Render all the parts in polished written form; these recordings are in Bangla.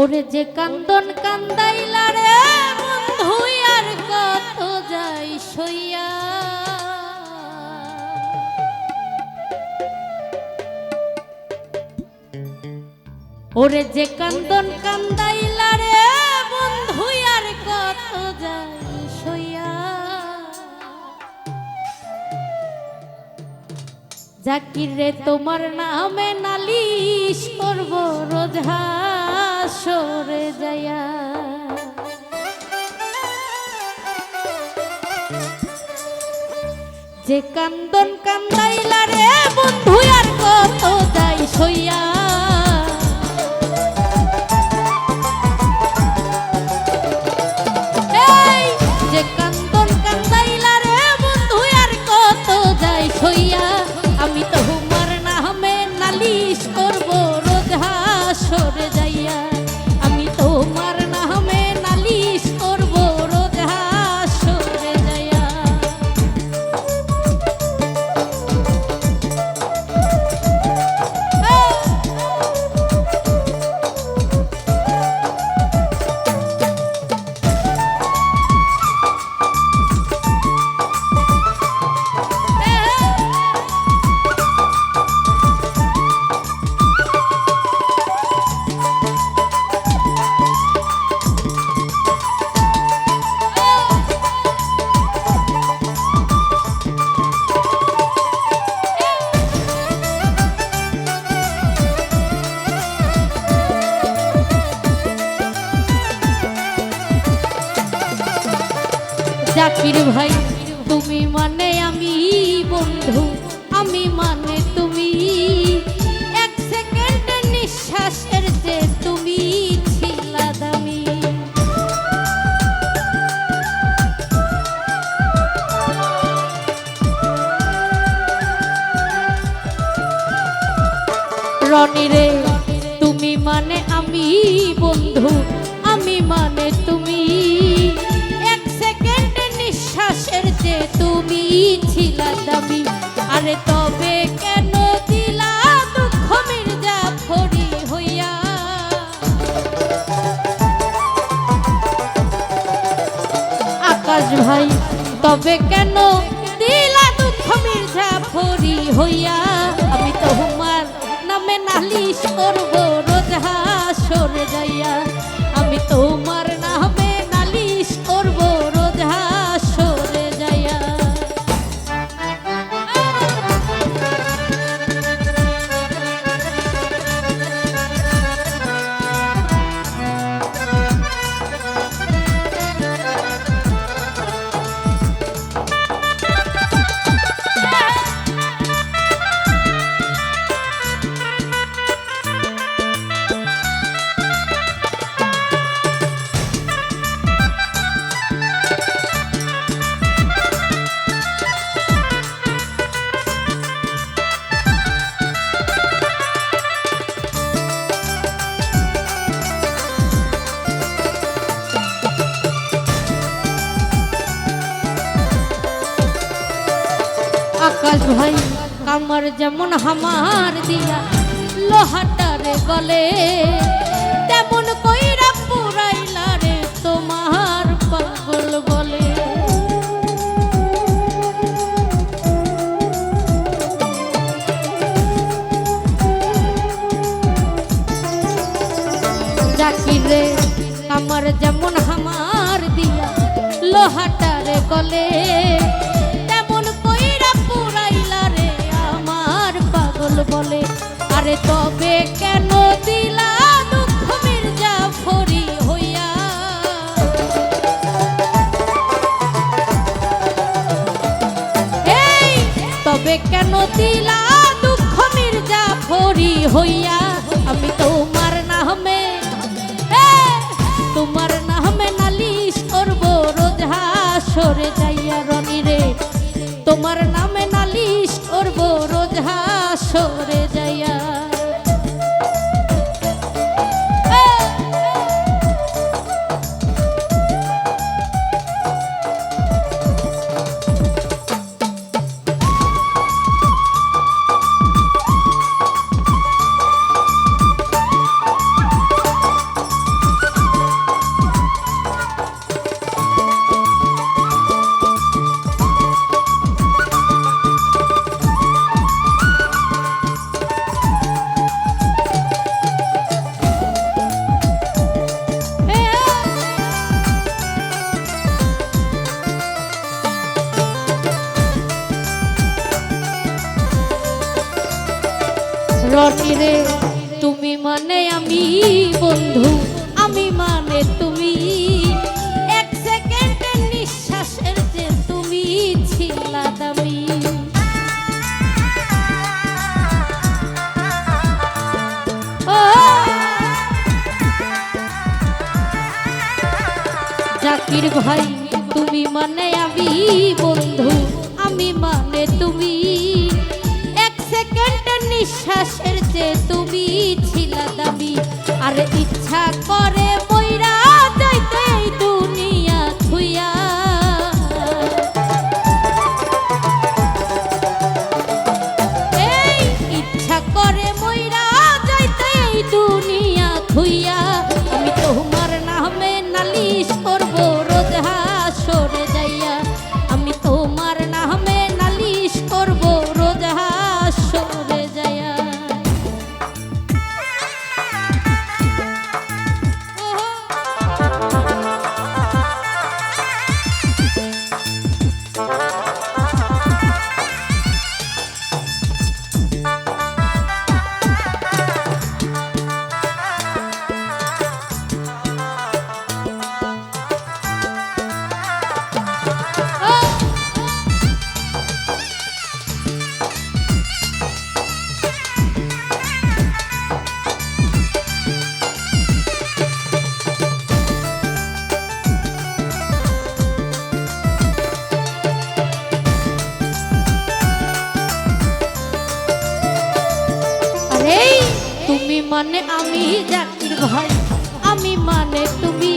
ওরে যে কান্দন কান্দাইলা রে বন্ধু আর কত যাই সইয়া, ওরে যে কান্দন কান্দাইলা রে বন্ধু আর কত যাই সইয়া, জাকির রে তোমার নামে নালিশ করব রোজ হাসরে যায়া, যে কান্দন কান্দাইলা রে বন্ধু আর কত যাই সইয়া, এই যে কান্দন কান্দাইলা রে বন্ধু আর কত যাই সইয়া, আমি তো তোমার নামে নালিশ করব রোজ হাসরে যাইয়া, আমি তোমার নামে নালিশ করব রোজ হাসরে যাইয়া। জাকির ভাই তুমি মানে আমি বন্ধু, আমি মানে তুমি, এক সেকেন্ডের নিঃশ্বাসের যে তুমি ছিলা দামি, রনি রে তুমি মানে আমি বন্ধু, আমি মানে তুমি, নিঃশ্বাসের যে তুমি ছিলা দামি, আরে তবে কেন দিলা দুঃখ মির্জাফরি হইয়া, আকাশ ভাই তবে কেন দিলা দুঃখ মির্জাফরি হইয়া, আমি তোমার নামে নালিশ করব রোজ হাসরে যাইয়া, আমি তোমার নামে নালিশ করব রোজ হাসরে যাইয়া। আকাশ ভাই কামার যেমন হামার দিয়া লোহাটারে গলে, তেমন কইরা পুরাইলা রে তোমার পাগল বলে, জাকির রে কামার যেমন হামার দিয়া লোহাটারে গলে, বলে আরে তবে কেন দিলা দুঃখ মির্জাফরি হইয়া, এই তবে কেন দিলা দুঃখ মির্জাফরি হইয়া, আমি তোমার নামে তোমার নামে নালিশ করব রোজ হাসরে যাইয়া, রনি রে তোমার নামে নালিশ করব রোজ হাসরে যাইয়া। রনি রে তুমি মানে আমি বন্ধু আমি মানে তুমি এক সেকেন্ডের নিঃশ্বাসের যে তুমি ছিলা দামি ও জাকির ভাই তুমি মানে আমি বন্ধু আমি মানে তুমি এক সেকেন্ডের নিঃশ্বাসের যে তুমি ছিলা দামি আর ইচ্ছা করে মইরা যাইতে এই দুনিয়া ছুঁয়া এই ইচ্ছা করে মইরা যাইতে এই দুনিয়া ছুঁয়া আমি তোমার নামে নালিশ করব রোজ হাসরে যাইয়া আমি তোমার নামে নালিশ করব রোজ হাসরে যাইয়া তুমি মানে আমি জাকির ভাই আমি মানে তুমি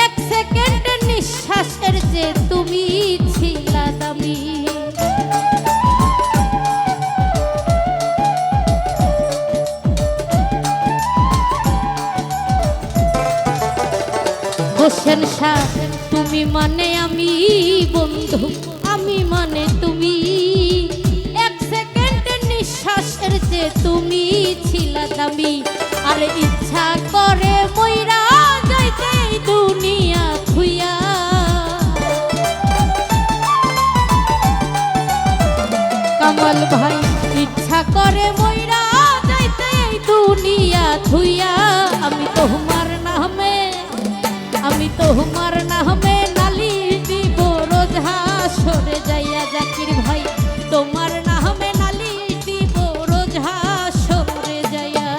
এক সেকেন্ডের নিঃশ্বাসের যে তুমি ছিলা দামি হোসেন শাহ তুমি মানে আমি বন্ধু আমি মানে তুমি এক সেকেন্ডের নিঃশ্বাসের যে তুমি ছিলা দামি আর ইচ্ছা করে মইরা যাইতে এই দুনিয়া ছুঁয়া কামাল ভাই ইচ্ছা করে মইরা যাইতে এই দুনিয়া ছুঁয়া আমি তোমার নামে নালিশ দিব রোজ হাসরে যাইয়া জাকির ভাই তোমার নামে নালিশ দিব রোজ হাসরে যাইয়া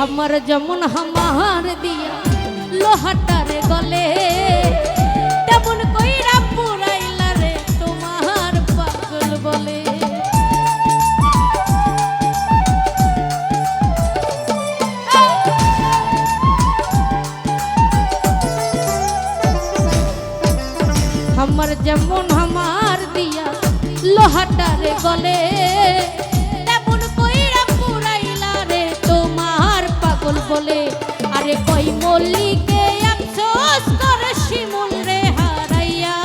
আমার যেমন হামার দিয়া লোহাটারে গলে তেমন কইরা পুরাইলা রে তোমার পাগল বলে আমার যেমন হামার দিয়া লোহাটারে গলে বলে আরে কই মল্লিকে আফসোস করে শিমুল রে হারাইয়া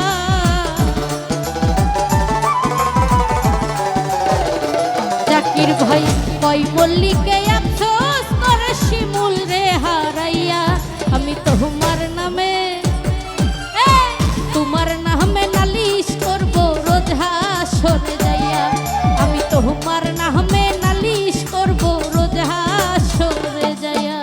জাকির ভাই কই মল্লিকে আফসোস করে শিমুল রে হারাইয়া আমি তোমার নামে নালিশ করব রোজ হাসরে যাইয়া আমি তোমার নামে নালিশ করব রোজ হাসরে যাইয়া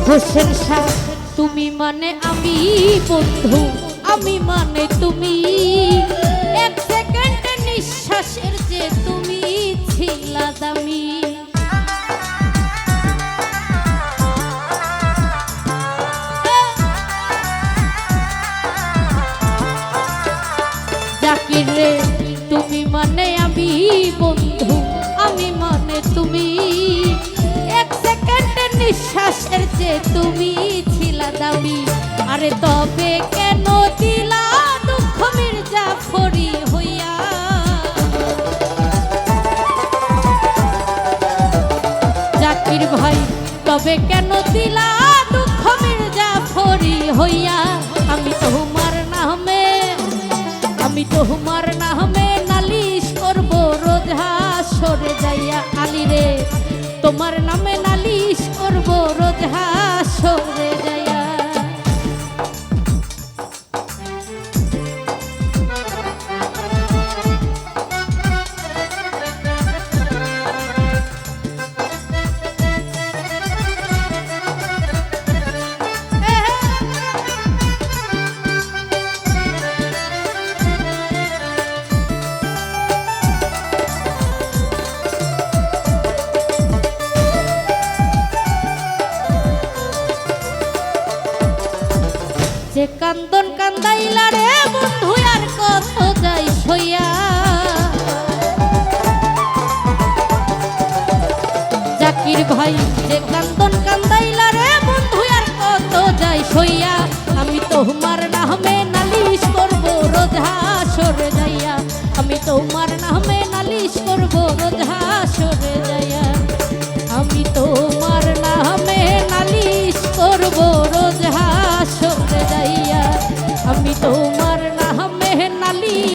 হোসেন শাহ তুমি মানে আমি বন্ধু আমি মানে তুমি এক সেকেন্ডের নিঃশ্বাসের যে তুমি ছিলা দামি জাকির রে তুমি মানে আমি বন্ধু আমি মানে তুমি এক সেকেন্ডের বিশ্বাসের যে তুমি ছিলা দাবি, আরে তবে কেন দিলা দুঃখ মির্জাফরি হইয়া। জাকির ভাই তবে কেন দিলা দুঃখ মির্জাফরি হইয়া। আমি তোমার নামে নালিশ করব রোজ হাসরে যাইয়া। আলী রে তোমার নামে নালিশ করব রোজ হাসরে যাইয়া। যে কান্দন কান্দাইলা রে বন্ধু আর কত যাই সইয়া। জাকির ভাই যে কান্দন কান্দাইলা রে বন্ধু আর কত যাই সইয়া। আমি তোমার নামে নালিশ করব রোজ হাসরে যাইয়া। আমি তোমার নামে নালিশ করব রোজ হাসরে যাইয়া। আমি তোমার নামে নালিশ করব রোজ হাসরে যাইয়া। আমি তোমার নামে নালিশ